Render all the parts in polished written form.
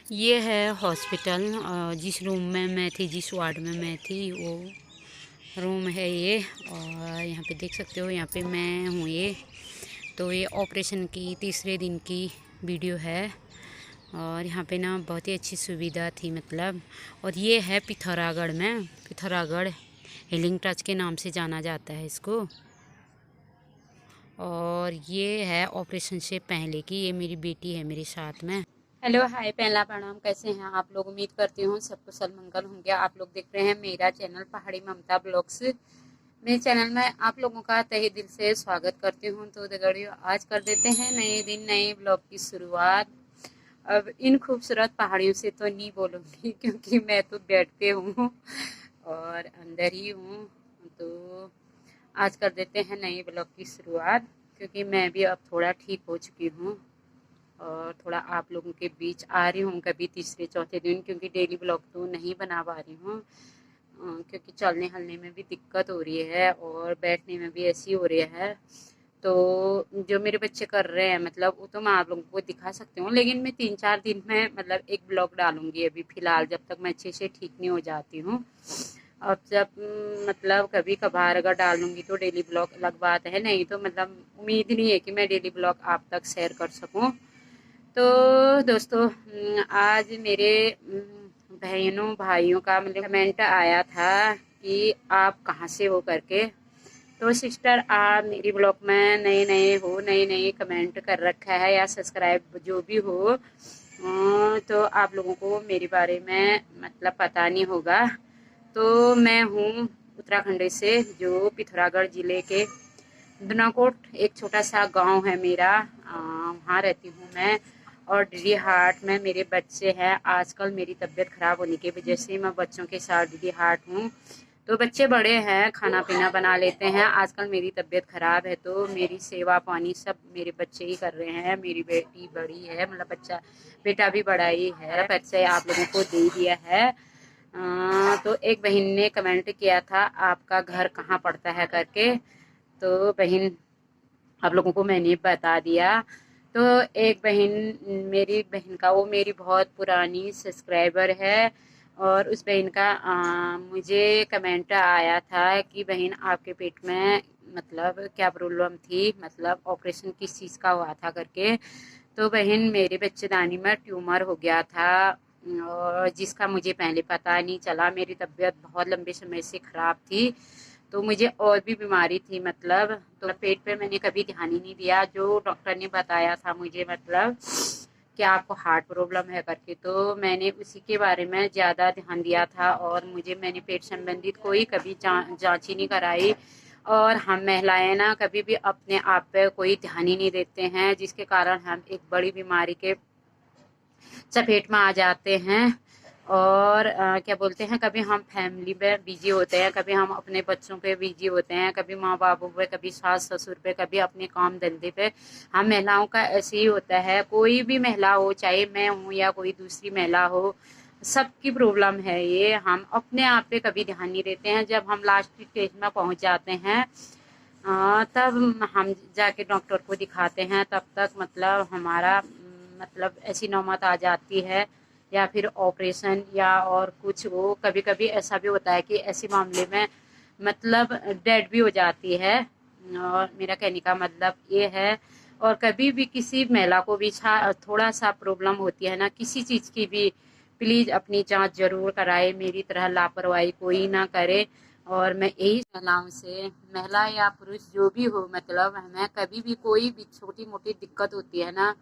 ये है हॉस्पिटल। जिस रूम में मैं थी, जिस वार्ड में मैं थी, वो रूम है ये। और यहाँ पे देख सकते हो, यहाँ पे मैं हूँ ये। तो ये ऑपरेशन की तीसरे दिन की वीडियो है। और यहाँ पे ना बहुत ही अच्छी सुविधा थी मतलब। और ये है पिथौरागढ़ में, पिथौरागढ़ हीलिंग टच के नाम से जाना जाता है इसको। और ये है ऑपरेशन से पहले की, ये मेरी बेटी है मेरे साथ में। हेलो हाय, पहला प्रणाम। कैसे हैं आप लोग? उम्मीद करती हूँ सब कुशल मंगल होंगे। आप लोग देख रहे हैं मेरा चैनल पहाड़ी ममता ब्लॉग्स। मेरे चैनल में आप लोगों का तहे दिल से स्वागत करती हूँ। तो दगड़ियों, आज कर देते हैं नए दिन नए ब्लॉग की शुरुआत। अब इन खूबसूरत पहाड़ियों से तो नहीं बोलूँगी क्योंकि मैं तो बेड पे हूँ और अंदर ही हूँ। तो आज कर देते हैं नए ब्लॉग की शुरुआत, क्योंकि मैं भी अब थोड़ा ठीक हो चुकी हूँ और थोड़ा आप लोगों के बीच आ रही हूँ कभी तीसरे चौथे दिन, क्योंकि डेली ब्लॉग तो नहीं बना पा रही हूँ। क्योंकि चलने हलने में भी दिक्कत हो रही है और बैठने में भी ऐसी हो रही है। तो जो मेरे बच्चे कर रहे हैं मतलब, वो तो मैं आप लोगों को दिखा सकती हूँ, लेकिन मैं 3-4 दिन में मतलब एक ब्लॉग डालूंगी अभी फ़िलहाल, जब तक मैं अच्छे से ठीक नहीं हो जाती हूँ। अब जब मतलब कभी कभार अगर डालूंगी तो डेली ब्लॉग अलग बात है, नहीं तो मतलब उम्मीद नहीं है कि मैं डेली ब्लॉग आप तक शेयर कर सकूं। तो दोस्तों, आज मेरे बहनों भाइयों का मतलब कमेंट आया था कि आप कहाँ से हो करके। तो सिस्टर, आप मेरी ब्लॉग में नए नए हो, नए नए कमेंट कर रखा है या सब्सक्राइब जो भी हो, तो आप लोगों को मेरे बारे में मतलब पता नहीं होगा। तो मैं हूँ उत्तराखंड से, जो पिथौरागढ़ ज़िले के दुनाकोट एक छोटा सा गांव है मेरा, वहाँ रहती हूँ मैं। और डीडी हाट में मेरे बच्चे हैं। आजकल मेरी तबीयत ख़राब होने की वजह से मैं बच्चों के साथ डीडी हाट हूँ। तो बच्चे बड़े हैं, खाना पीना बना लेते हैं। आजकल मेरी तबीयत ख़राब है तो मेरी सेवा पानी सब मेरे बच्चे ही कर रहे हैं। मेरी बेटी बड़ी है, मतलब बच्चा बेटा भी बड़ा ही है, बच्चे आप लोगों को दे दिया है। तो एक बहन ने कमेंट किया था आपका घर कहाँ पड़ता है करके। तो बहन, आप लोगों को मैंने बता दिया। तो एक बहन, मेरी बहन का, वो मेरी बहुत पुरानी सब्सक्राइबर है। और उस बहन का मुझे कमेंट आया था कि बहन आपके पेट में मतलब क्या प्रॉब्लम थी, मतलब ऑपरेशन किस चीज़ का हुआ था करके। तो बहन, मेरे बच्चेदानी में ट्यूमर हो गया था और जिसका मुझे पहले पता नहीं चला। मेरी तबीयत बहुत लंबे समय से ख़राब थी, तो मुझे और भी बीमारी थी मतलब। तो पेट पे मैंने कभी ध्यान ही नहीं दिया। जो डॉक्टर ने बताया था मुझे मतलब कि आपको हार्ट प्रॉब्लम है करके, तो मैंने उसी के बारे में ज़्यादा ध्यान दिया था। और मैंने पेट संबंधित कोई कभी जांच ही नहीं कराई। और हम महिलाएं ना कभी भी अपने आप पे कोई ध्यान ही नहीं देते हैं, जिसके कारण हम एक बड़ी बीमारी के चपेट में आ जाते हैं। और क्या बोलते हैं, कभी हम फैमिली पे बिजी होते हैं, कभी हम अपने बच्चों पे बिजी होते हैं, कभी माँ बापों पे, कभी सास ससुर पे, कभी अपने काम धंधे पे। हम महिलाओं का ऐसे ही होता है। कोई भी महिला हो, चाहे मैं हूँ या कोई दूसरी महिला हो, सबकी प्रॉब्लम है ये। हम अपने आप पे कभी ध्यान नहीं देते हैं। जब हम लास्ट स्टेज में पहुँच जाते हैं, तब हम जाके डॉक्टर को दिखाते हैं। तब तक मतलब हमारा मतलब ऐसी नौबत आ जाती है, या फिर ऑपरेशन या और कुछ हो। कभी कभी ऐसा भी होता है कि ऐसे मामले में मतलब डेड भी हो जाती है। और मेरा कहने का मतलब ये है। और कभी भी किसी महिला को भी थोड़ा सा प्रॉब्लम होती है ना, किसी चीज़ की भी, प्लीज़ अपनी जांच जरूर कराए। मेरी तरह लापरवाही कोई ना करे। और मैं यही महिलाओं से, महिला या पुरुष जो भी हो, मतलब हमें कभी भी कोई भी छोटी मोटी दिक्कत होती है ना,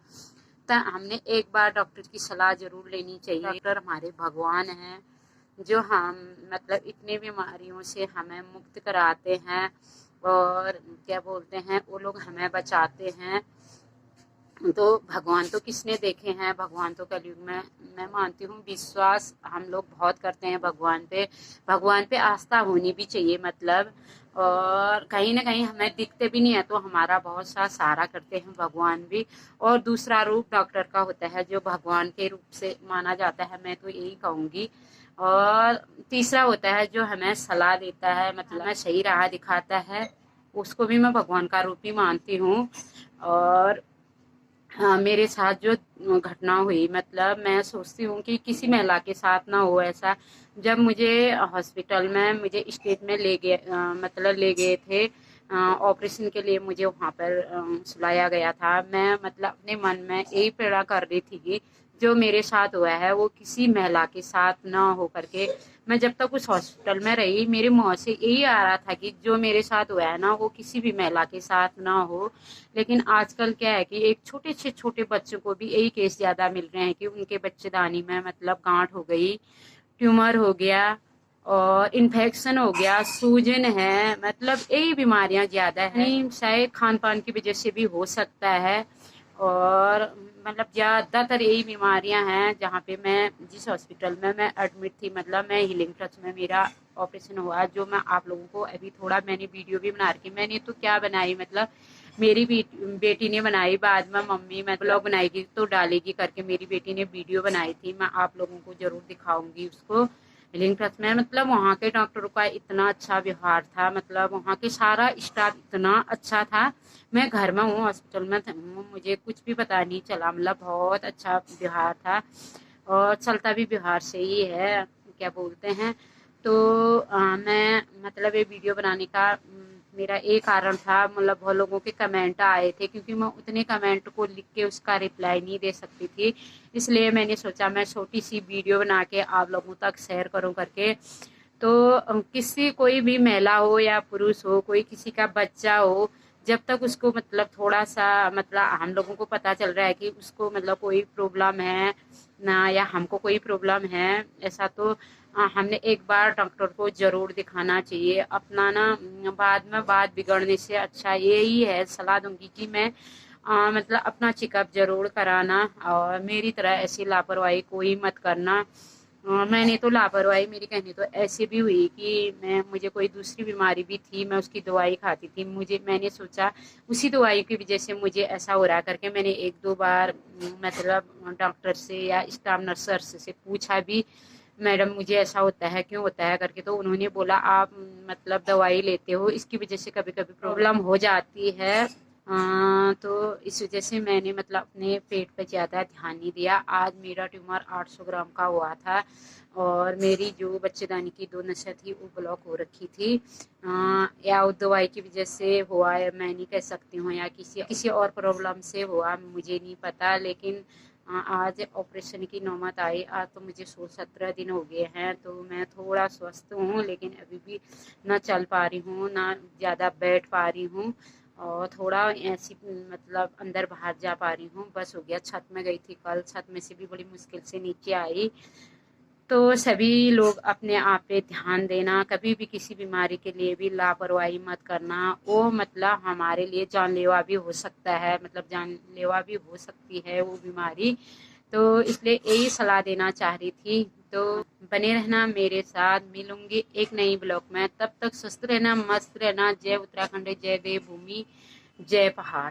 तो हमने एक बार डॉक्टर की सलाह जरूर लेनी चाहिए। डॉक्टर हमारे भगवान हैं, जो हम मतलब इतनी बीमारियों से हमें मुक्त कराते हैं। और क्या बोलते हैं, वो लोग हमें बचाते हैं। तो भगवान तो किसने देखे हैं, भगवान तो कलयुग में। मैं मानती हूँ विश्वास हम लोग बहुत करते हैं भगवान पे। भगवान पे आस्था होनी भी चाहिए मतलब। और कहीं ना कहीं हमें दिखते भी नहीं है तो हमारा बहुत सा सहारा करते हैं भगवान भी। और दूसरा रूप डॉक्टर का होता है, जो भगवान के रूप से माना जाता है, मैं तो यही कहूँगी। और तीसरा होता है जो हमें सलाह देता है, मतलब हमें सही राह दिखाता है, उसको भी मैं भगवान का रूप ही मानती हूँ। और मेरे साथ जो घटना हुई, मतलब मैं सोचती हूँ कि किसी महिला के साथ ना हो ऐसा। जब मुझे हॉस्पिटल में मुझे स्टेट में ले गए, मतलब ले गए थे ऑपरेशन के लिए, मुझे वहाँ पर सुलाया गया था। मैं मतलब अपने मन में यही प्रेरणा कर रही थी कि जो मेरे साथ हुआ है वो किसी महिला के साथ ना हो करके। मैं जब तक उस हॉस्पिटल में रही, मेरे मुँह से यही आ रहा था कि जो मेरे साथ हुआ है ना वो किसी भी महिला के साथ ना हो। लेकिन आजकल क्या है कि एक छोटे से छोटे बच्चों को भी यही केस ज्यादा मिल रहे हैं कि उनके बच्चेदानी में मतलब गांठ हो गई, ट्यूमर हो गया और इन्फेक्शन हो गया, सूजन है, मतलब यही बीमारियां ज्यादा है। शायद खान पान की वजह से भी हो सकता है। और मतलब ज्यादातर यही बीमारियां हैं। जहाँ पे मैं जिस हॉस्पिटल में मैं एडमिट थी, मतलब मैं हीलिंग टच में मेरा ऑपरेशन हुआ, जो मैं आप लोगों को अभी थोड़ा मैंने वीडियो भी बना रखी। मैंने तो क्या बनाई, मतलब मेरी बेटी ने बनाई, बाद में मम्मी मैं ब्लॉग बनाएगी तो डालेगी करके मेरी बेटी ने वीडियो बनाई थी। मैं आप लोगों को जरूर दिखाऊंगी उसको। लिंक ट्रस्ट में मतलब वहाँ के डॉक्टरों का इतना अच्छा व्यवहार था, मतलब वहाँ के सारा स्टाफ इतना अच्छा था। मैं घर में हूँ, हॉस्पिटल में हूँ, मुझे कुछ भी पता नहीं चला, मतलब बहुत अच्छा व्यवहार था। और चलता भी व्यवहार से ही है, क्या बोलते हैं। तो मैं मतलब ये वीडियो बनाने का मेरा एक कारण था, मतलब बहुत लोगों के कमेंट आए थे, क्योंकि मैं उतने कमेंट को लिख के उसका रिप्लाई नहीं दे सकती थी। इसलिए मैंने सोचा मैं छोटी सी वीडियो बना के आप लोगों तक शेयर करूं करके। तो किसी कोई भी महिला हो या पुरुष हो, कोई किसी का बच्चा हो, जब तक उसको मतलब थोड़ा सा मतलब हम लोगों को पता चल रहा है कि उसको मतलब कोई प्रॉब्लम है ना, या हमको कोई प्रॉब्लम है ऐसा, तो हमने एक बार डॉक्टर को जरूर दिखाना चाहिए। अपना ना बाद में बात बिगड़ने से अच्छा यही है, सलाह दूंगी कि मैं मतलब अपना चेकअप जरूर कराना, और मेरी तरह ऐसी लापरवाही कोई मत करना। मैंने तो लापरवाही मेरी कहनी तो ऐसे भी हुई कि मुझे कोई दूसरी बीमारी भी थी, मैं उसकी दवाई खाती थी, मैंने सोचा उसी दवाई की वजह से मुझे ऐसा हो रहा करके मैंने एक दो बार मतलब डॉक्टर से या स्टाफ नर्स से पूछा भी, मैडम मुझे ऐसा होता है क्यों होता है करके। तो उन्होंने बोला आप मतलब दवाई लेते हो, इसकी वजह से कभी कभी प्रॉब्लम हो जाती है। तो इस वजह से मैंने मतलब अपने पेट पर ज़्यादा ध्यान नहीं दिया। आज मेरा ट्यूमर 800 ग्राम का हुआ था, और मेरी जो बच्चेदानी की दो नसें थी वो ब्लॉक हो रखी थी। या उस दवाई की वजह से हुआ है मैं नहीं कह सकती हूँ, या किसी किसी और प्रॉब्लम से हुआ मुझे नहीं पता। लेकिन आज ऑपरेशन की नौबत आई। आज तो मुझे 16-17 दिन हो गए हैं, तो मैं थोड़ा स्वस्थ हूँ, लेकिन अभी भी ना चल पा रही हूँ ना ज़्यादा बैठ पा रही हूँ, और थोड़ा ऐसी मतलब अंदर बाहर जा पा रही हूँ, बस हो गया। छत में गई थी कल, छत में से भी बड़ी मुश्किल से नीचे आई। तो सभी लोग अपने आप पे ध्यान देना, कभी भी किसी बीमारी के लिए भी लापरवाही मत करना। वो मतलब हमारे लिए जानलेवा भी हो सकता है, मतलब जानलेवा भी हो सकती है वो बीमारी। तो इसलिए यही सलाह देना चाह रही थी। तो बने रहना मेरे साथ, मिलूंगी एक नई ब्लॉग में, तब तक स्वस्थ रहना, मस्त रहना। जय उत्तराखंड, जय देवभूमि, जय पहाड़।